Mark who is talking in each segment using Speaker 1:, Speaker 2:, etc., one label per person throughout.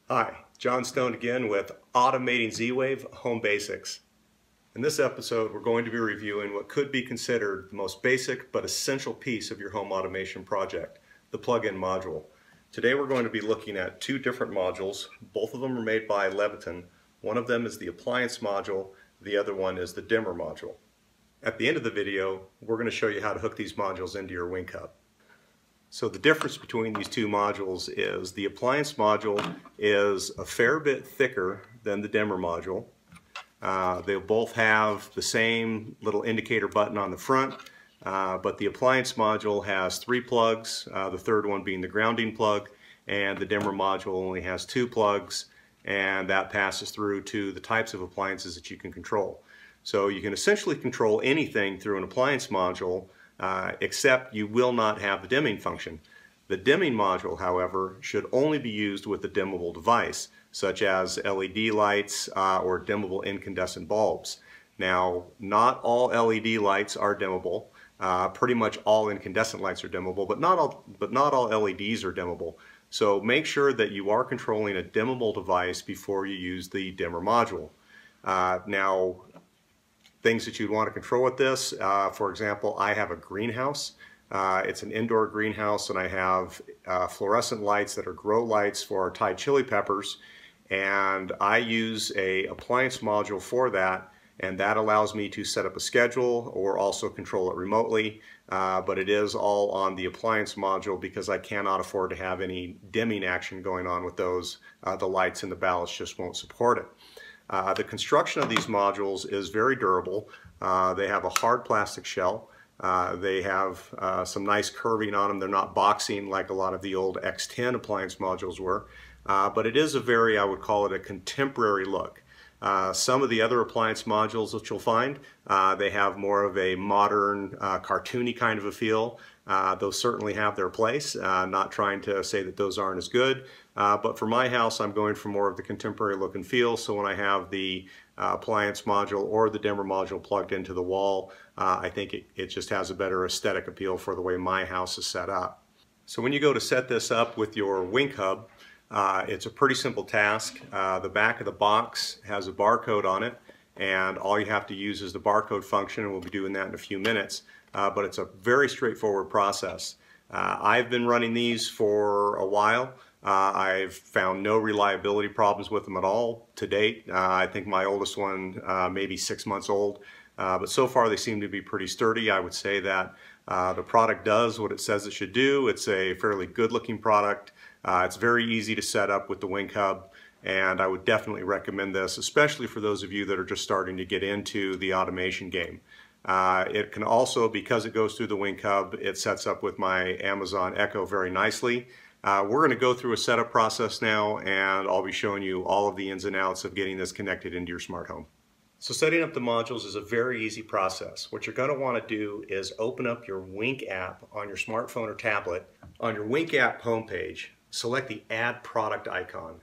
Speaker 1: Hi, John Stone again with Automating Z-Wave Home Basics. In this episode, we're going to be reviewing what could be considered the most basic but essential piece of your home automation project, the plug-in module. Today we're going to be looking at two different modules. Both of them are made by Leviton. One of them is the appliance module, the other one is the dimmer module. At the end of the video, we're going to show you how to hook these modules into your wing hub. So the difference between these two modules is the appliance module is a fair bit thicker than the dimmer module. They'll both have the same little indicator button on the front, but the appliance module has 3 plugs, the third one being the grounding plug, and the dimmer module only has 2 plugs, and that passes through to the types of appliances that you can control. So you can essentially control anything through an appliance module, except you will not have the dimming function. The dimming module, however, should only be used with a dimmable device, such as LED lights or dimmable incandescent bulbs. Now, not all LED lights are dimmable. Pretty much all incandescent lights are dimmable, but not all LEDs are dimmable. So make sure that you are controlling a dimmable device before you use the dimmer module. Now, things that you'd want to control with this, for example, I have a greenhouse. It's an indoor greenhouse, and I have fluorescent lights that are grow lights for our Thai chili peppers, and I use a appliance module for that, and that allows me to set up a schedule or also control it remotely, but it is all on the appliance module because I cannot afford to have any dimming action going on with those. The lights and the ballasts just won't support it. The construction of these modules is very durable. They have a hard plastic shell. They have some nice curving on them. They're not boxing like a lot of the old X10 appliance modules were, but it is a very, I would call it a contemporary look. Some of the other appliance modules that you'll find, they have more of a modern, cartoony kind of a feel. Those certainly have their place. Not trying to say that those aren't as good, but for my house I'm going for more of the contemporary look and feel, so when I have the appliance module or the dimmer module plugged into the wall, I think it just has a better aesthetic appeal for the way my house is set up. So when you go to set this up with your wing hub, it's a pretty simple task. The back of the box has a barcode on it, and all you have to use is the barcode function, and we'll be doing that in a few minutes. But it's a very straightforward process. I've been running these for a while. I've found no reliability problems with them at all to date. I think my oldest one maybe 6 months old, but so far they seem to be pretty sturdy. I would say that the product does what it says it should do. It's a fairly good looking product. It's very easy to set up with the wing hub, and I would definitely recommend this, especially for those of you that are just starting to get into the automation game. It can also, because it goes through the wing hub, it sets up with my Amazon Echo very nicely. We're going to go through a setup process now, and I'll be showing you all of the ins and outs of getting this connected into your smart home. So setting up the modules is a very easy process. What you're going to want to do is open up your Wink app on your smartphone or tablet. On your Wink app homepage, select the Add Product icon.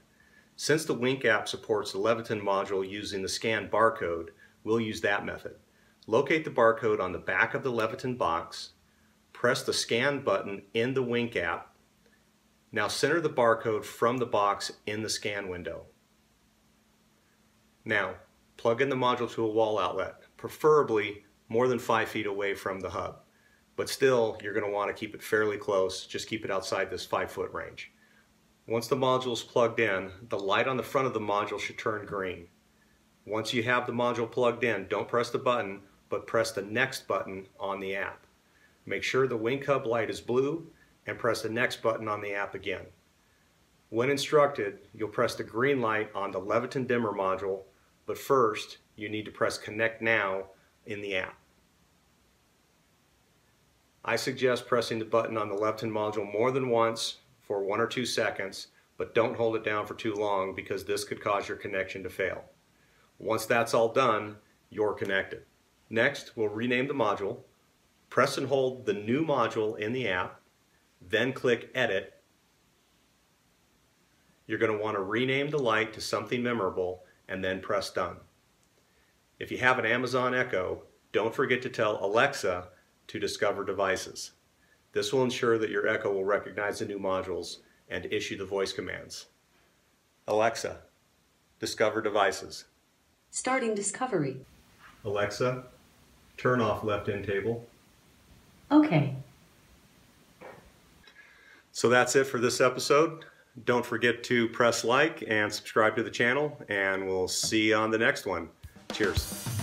Speaker 1: Since the Wink app supports the Leviton module using the scan barcode, we'll use that method. Locate the barcode on the back of the Leviton box, press the scan button in the Wink app. Now center the barcode from the box in the scan window. Now plug in the module to a wall outlet, preferably more than 5 feet away from the hub. But still, you're going to want to keep it fairly close, just keep it outside this 5-foot range. Once the module is plugged in, the light on the front of the module should turn green. Once you have the module plugged in, don't press the button, but press the next button on the app. Make sure the wing hub light is blue and press the next button on the app again. When instructed, you'll press the green light on the Leviton dimmer module, but first you need to press Connect Now in the app. I suggest pressing the button on the Leviton module more than once for 1 or 2 seconds, but don't hold it down for too long because this could cause your connection to fail. Once that's all done, you're connected. Next, we'll rename the module. Press and hold the new module in the app, then click Edit. You're going to want to rename the light to something memorable and then press Done. If you have an Amazon Echo, don't forget to tell Alexa to discover devices. This will ensure that your Echo will recognize the new modules and issue the voice commands. Alexa, discover devices.
Speaker 2: Starting discovery.
Speaker 1: Alexa, turn off left end table.
Speaker 2: Okay.
Speaker 1: So that's it for this episode. Don't forget to press like and subscribe to the channel, and we'll see you on the next one. Cheers.